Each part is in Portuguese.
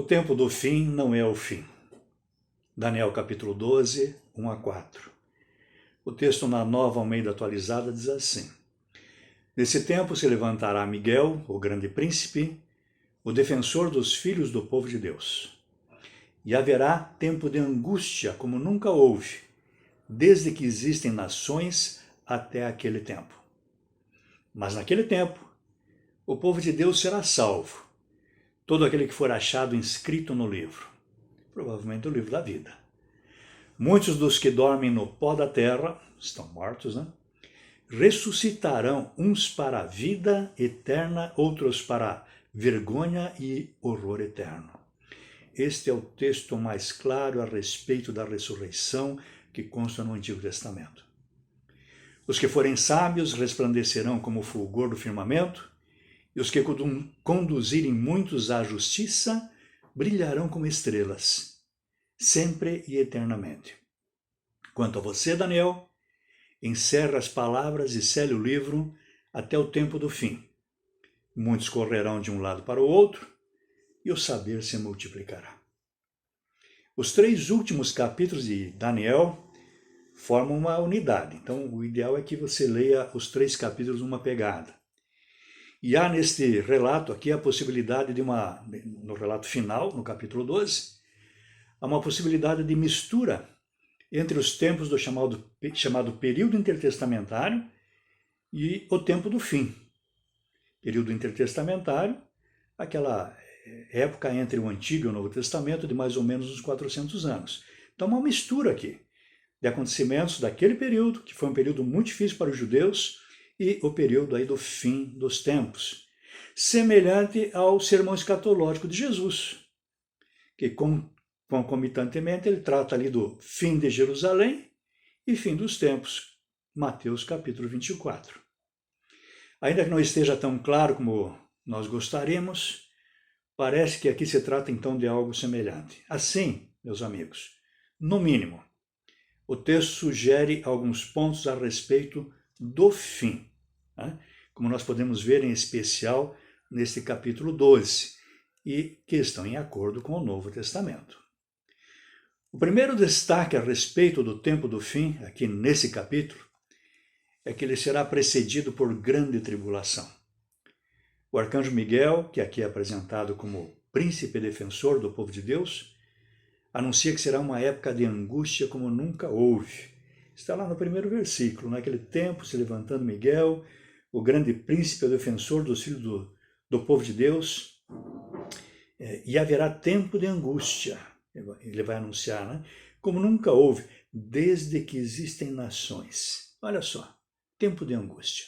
tempo do fim não é o fim. Daniel capítulo 12, 1 a 4. O texto na Nova Almeida Atualizada diz assim: Nesse tempo se levantará Miguel, o grande príncipe, o defensor dos filhos do povo de Deus. E haverá tempo de angústia como nunca houve, desde que existem nações até aquele tempo. Mas naquele tempo, o povo de Deus será salvo, todo aquele que for achado inscrito no livro, provavelmente o livro da vida. Muitos dos que dormem no pó da terra, estão mortos, né? Ressuscitarão, uns para a vida eterna, outros para vergonha e horror eterno. Este é o texto mais claro a respeito da ressurreição que consta no Antigo Testamento. Os que forem sábios resplandecerão como o fulgor do firmamento, e os que conduzirem muitos à justiça brilharão como estrelas, sempre e eternamente. Quanto a você, Daniel, encerra as palavras e sele o livro até o tempo do fim. Muitos correrão de um lado para o outro, e o saber se multiplicará. Os 3 últimos capítulos de Daniel formam uma unidade. Então, o ideal é que você leia os 3 capítulos numa pegada. E há neste relato aqui a possibilidade no relato final, no capítulo 12, há uma possibilidade de mistura entre os tempos do chamado período intertestamentário e o tempo do fim. Período intertestamentário, aquela época entre o Antigo e o Novo Testamento de mais ou menos uns 400 anos. Então, uma mistura aqui de acontecimentos daquele período, que foi um período muito difícil para os judeus, e o período aí do fim dos tempos, semelhante ao sermão escatológico de Jesus, que concomitantemente ele trata ali do fim de Jerusalém e fim dos tempos, Mateus capítulo 24. Ainda que não esteja tão claro como nós gostaríamos, parece que aqui se trata então de algo semelhante. Assim, meus amigos, no mínimo, o texto sugere alguns pontos a respeito do fim, né? Como nós podemos ver em especial neste capítulo 12, e que estão em acordo com o Novo Testamento. O primeiro destaque a respeito do tempo do fim, aqui nesse capítulo, é que ele será precedido por grande tribulação. O arcanjo Miguel, que aqui é apresentado como príncipe defensor do povo de Deus, anuncia que será uma época de angústia como nunca houve. Está lá no primeiro versículo: naquele tempo se levantando Miguel, o grande príncipe defensor dos filhos do povo de Deus, e haverá tempo de angústia, ele vai anunciar, né? Como nunca houve, desde que existem nações. Olha só, tempo de angústia.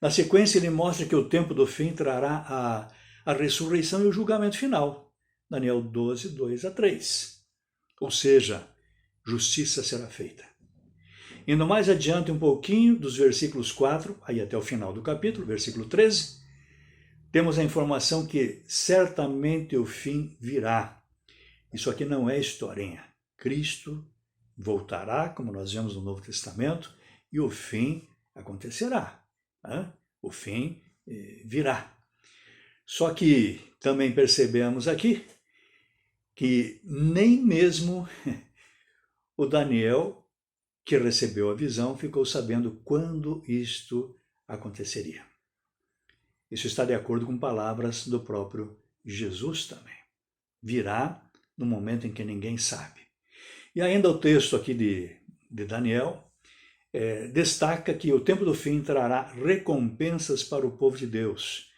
Na sequência ele mostra que o tempo do fim trará a ressurreição e o julgamento final. Daniel 12, 2 a 3. Ou seja, justiça será feita. Indo mais adiante um pouquinho, dos versículos 4, aí até o final do capítulo, versículo 13, temos a informação que certamente o fim virá. Isso aqui não é historinha. Cristo voltará, como nós vemos no Novo Testamento, e o fim acontecerá. Né? O fim virá. Só que também percebemos aqui que nem mesmo o Daniel, que recebeu a visão, ficou sabendo quando isto aconteceria. Isso está de acordo com palavras do próprio Jesus também. Virá no momento em que ninguém sabe. E ainda o texto aqui de Daniel destaca que o tempo do fim trará recompensas para o povo de Deus.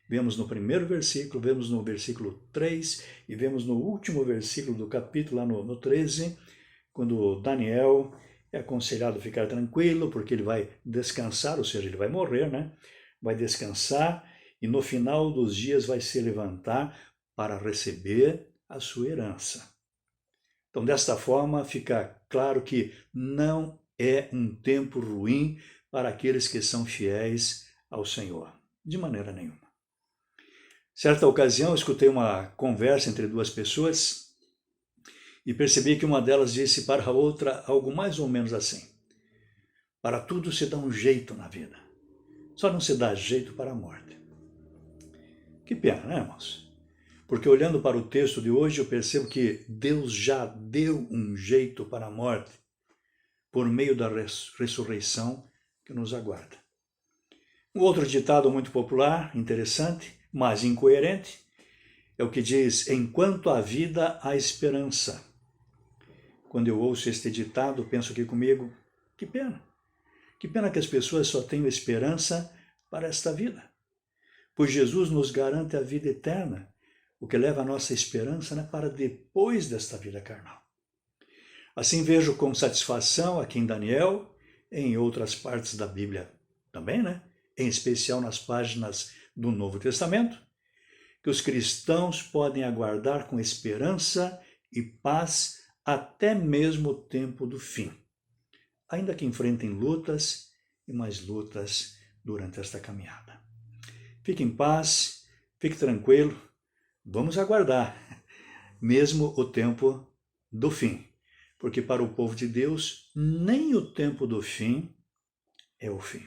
Vemos no primeiro versículo, vemos no versículo 3 e vemos no último versículo do capítulo, lá no 13, quando Daniel é aconselhado a ficar tranquilo, porque ele vai descansar, ou seja, ele vai morrer, né? Vai descansar e no final dos dias vai se levantar para receber a sua herança. Então, desta forma, fica claro que não é um tempo ruim para aqueles que são fiéis ao Senhor, de maneira nenhuma. Certa ocasião, eu escutei uma conversa entre 2 pessoas e percebi que uma delas disse para a outra algo mais ou menos assim: para tudo se dá um jeito na vida, só não se dá jeito para a morte. Que pena, né, irmãos? Porque olhando para o texto de hoje, eu percebo que Deus já deu um jeito para a morte por meio da ressurreição que nos aguarda. Um outro ditado muito popular, interessante, mas incoerente, é o que diz: enquanto há vida, há esperança. Quando eu ouço este ditado, penso aqui comigo, que pena. Que pena que as pessoas só tenham esperança para esta vida. Pois Jesus nos garante a vida eterna, o que leva a nossa esperança, né, para depois desta vida carnal. Assim vejo com satisfação aqui em Daniel, em outras partes da Bíblia também, né? Em especial nas páginas do Novo Testamento, que os cristãos podem aguardar com esperança e paz até mesmo o tempo do fim, ainda que enfrentem lutas e mais lutas durante esta caminhada. Fique em paz, fique tranquilo, vamos aguardar mesmo o tempo do fim, porque para o povo de Deus nem o tempo do fim é o fim.